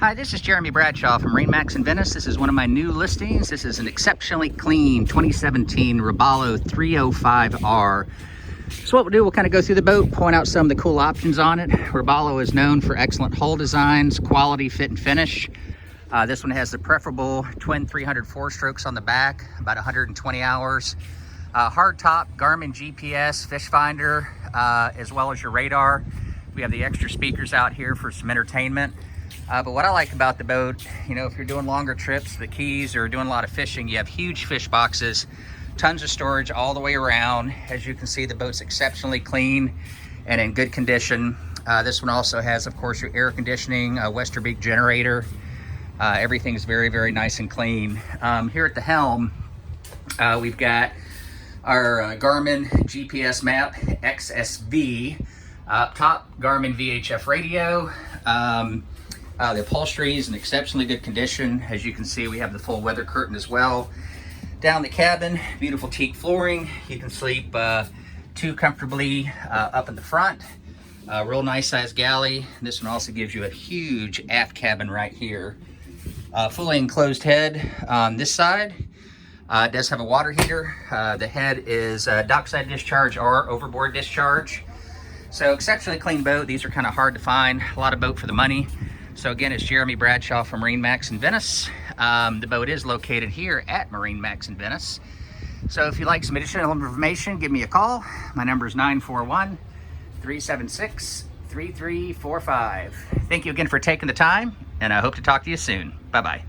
Hi, this is Jeremy Bradshaw from MarineMax in Venice. This is one of my new listings. This is an exceptionally clean 2017 Robalo 305R. So what we'll do, we'll kind of go through the boat, point out some of the cool options on it. Robalo is known for excellent hull designs, quality, fit, and finish. This one has the preferable twin 300 four-strokes on the back, about 120 hours. Hard top, Garmin GPS, fish finder, as well as your radar. We have the extra speakers out here for some entertainment. But what I like about the boat, you know, if you're doing longer trips, the Keys, or doing a lot of fishing, you have huge fish boxes, tons of storage all the way around. As you can see, the boat's exceptionally clean and in good condition. This one also has, of course, your air conditioning, Westerbeek generator. Everything's very, very nice and clean. Here at the helm, we've got our Garmin GPS map XSV. Up top, Garmin VHF radio. The upholstery is in exceptionally good condition. As you can see, we have the full weather curtain as well. Down the cabin, beautiful teak flooring. You can sleep two comfortably up in the front. Real nice size galley. This one also gives you a huge aft cabin right here. Fully enclosed head on this side. It does have a water heater. The head is dockside discharge or overboard discharge. So exceptionally clean boat. These are kind of hard to find. A lot of boat for the money. So again, it's Jeremy Bradshaw from MarineMax in Venice. The boat is located here at MarineMax in Venice. So if you'd like some additional information, give me a call. My number is 941-376-3345. Thank you again for taking the time, and I hope to talk to you soon. Bye-bye.